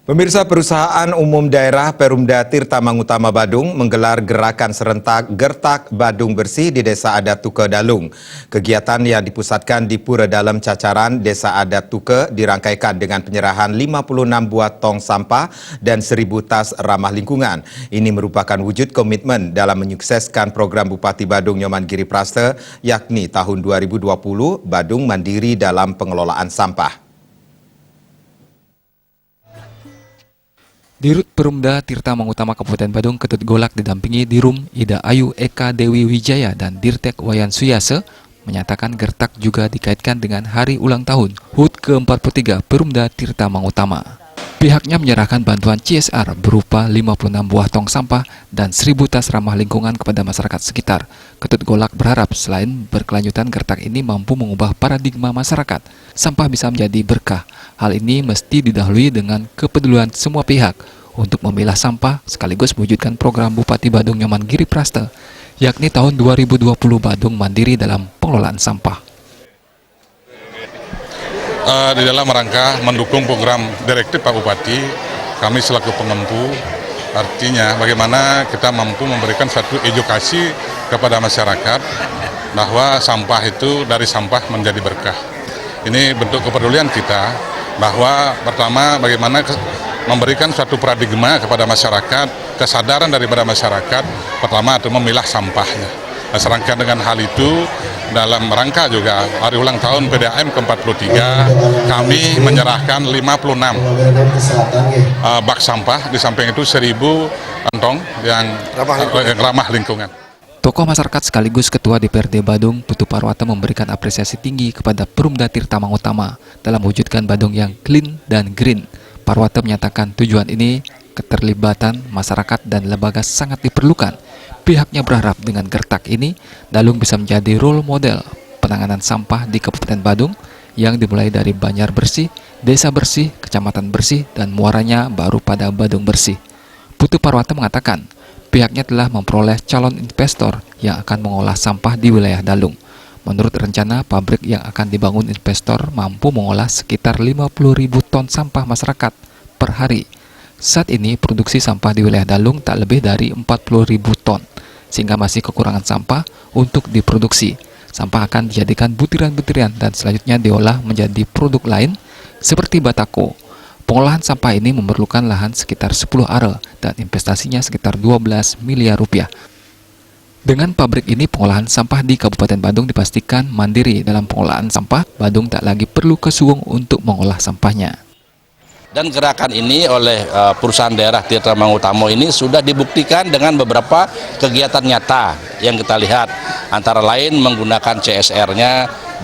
Pemirsa, Perusahaan Umum Daerah Perumda Tirta Mangutama Badung menggelar gerakan serentak Gertak Badung Bersih di Desa Adat Tuke Dalung. Kegiatan yang dipusatkan di Pura Dalam Cacaran Desa Adat Tuke dirangkaikan dengan penyerahan 56 buah tong sampah dan 1.000 tas ramah lingkungan. Ini merupakan wujud komitmen dalam menyukseskan program Bupati Badung Nyoman Giri Praste, yakni tahun 2020 Badung mandiri dalam pengelolaan sampah. Dirut Perumda Tirta Mangutama Kabupaten Badung Ketut Golak didampingi Dirum Ida Ayu Eka Dewi Wijaya dan Dirtek Wayan Suyase menyatakan gertak juga dikaitkan dengan hari ulang tahun HUT ke-43 Perumda Tirta Mangutama. Pihaknya menyerahkan bantuan CSR berupa 56 buah tong sampah dan 1.000 tas ramah lingkungan kepada masyarakat sekitar. Ketut Golak berharap selain berkelanjutan gertak ini mampu mengubah paradigma masyarakat, sampah bisa menjadi berkah. Hal ini mesti didahului dengan kepedulian semua pihak untuk memilah sampah sekaligus mewujudkan program Bupati Badung Nyoman Giri Praste, yakni tahun 2020 Badung mandiri dalam pengelolaan sampah. Di dalam rangka mendukung program direktif Pak Bupati, kami selaku pengempu, artinya bagaimana kita mampu memberikan satu edukasi kepada masyarakat bahwa sampah itu dari sampah menjadi berkah. Ini bentuk kepedulian kita bahwa pertama bagaimana memberikan suatu paradigma kepada masyarakat, kesadaran daripada masyarakat, pertama itu memilah sampahnya. Nah, serangkaian dengan hal itu, dalam rangka juga hari ulang tahun PDAM ke-43, kami menyerahkan 56 bak sampah, di samping itu 1.000 kantong yang ramah lingkungan. Tokoh masyarakat sekaligus Ketua DPRD Badung, Putu Parwata memberikan apresiasi tinggi kepada Perumda Tirta Mangutama dalam mewujudkan Badung yang clean dan green. Parwata menyatakan tujuan ini keterlibatan masyarakat dan lembaga sangat diperlukan. Pihaknya berharap dengan gertak ini, Dalung bisa menjadi role model penanganan sampah di Kabupaten Badung yang dimulai dari Banjar Bersih, Desa Bersih, Kecamatan Bersih, dan muaranya baru pada Badung Bersih. Putu Parwata mengatakan, pihaknya telah memperoleh calon investor yang akan mengolah sampah di wilayah Dalung. Menurut rencana, pabrik yang akan dibangun investor mampu mengolah sekitar 50.000 ton sampah masyarakat per hari. Saat ini, produksi sampah di wilayah Dalung tak lebih dari 40.000 ton, sehingga masih kekurangan sampah untuk diproduksi. Sampah akan dijadikan butiran-butiran dan selanjutnya diolah menjadi produk lain seperti batako. Pengolahan sampah ini memerlukan lahan sekitar 10 are dan investasinya sekitar 12 miliar rupiah. Dengan pabrik ini, pengolahan sampah di Kabupaten Badung dipastikan mandiri dalam pengolahan sampah. Badung tak lagi perlu ke Suwung untuk mengolah sampahnya. Dan gerakan ini oleh perusahaan daerah Tirta Mangutama ini sudah dibuktikan dengan beberapa kegiatan nyata yang kita lihat. Antara lain menggunakan CSR-nya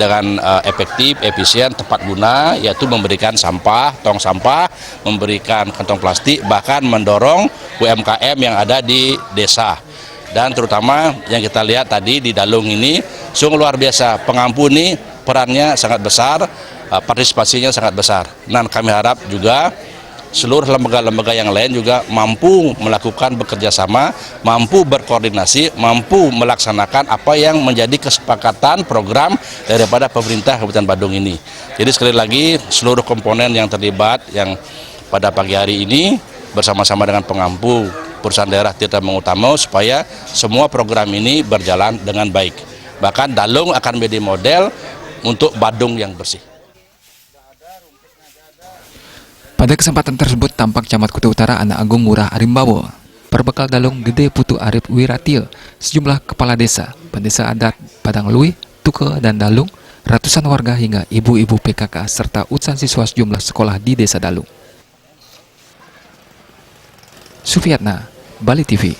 dengan efektif, efisien, tepat guna, yaitu memberikan sampah, tong sampah, memberikan kantong plastik, bahkan mendorong UMKM yang ada di desa. Dan terutama yang kita lihat tadi di Dalung ini sungguh luar biasa. Pengampu ini perannya sangat besar, partisipasinya sangat besar. Dan kami harap juga seluruh lembaga-lembaga yang lain juga mampu melakukan bekerja sama, mampu berkoordinasi, mampu melaksanakan apa yang menjadi kesepakatan program daripada pemerintah Kabupaten Badung ini. Jadi sekali lagi seluruh komponen yang terlibat yang pada pagi hari ini bersama-sama dengan pengampu perusahaan daerah Tirta Mangutama supaya semua program ini berjalan dengan baik. Bahkan Dalung akan menjadi model untuk Badung yang bersih. Pada kesempatan tersebut tampak Camat Kutai Utara Anak Agung Ngurah Arimbawo, Perbekal Dalung Gede Putu Arif Wiratil, sejumlah kepala desa, pendesa adat Padang Lui, Tuke, dan Dalung, ratusan warga hingga ibu-ibu PKK serta utusan siswa sejumlah sekolah di Desa Dalung. Sufiatna, Bali TV.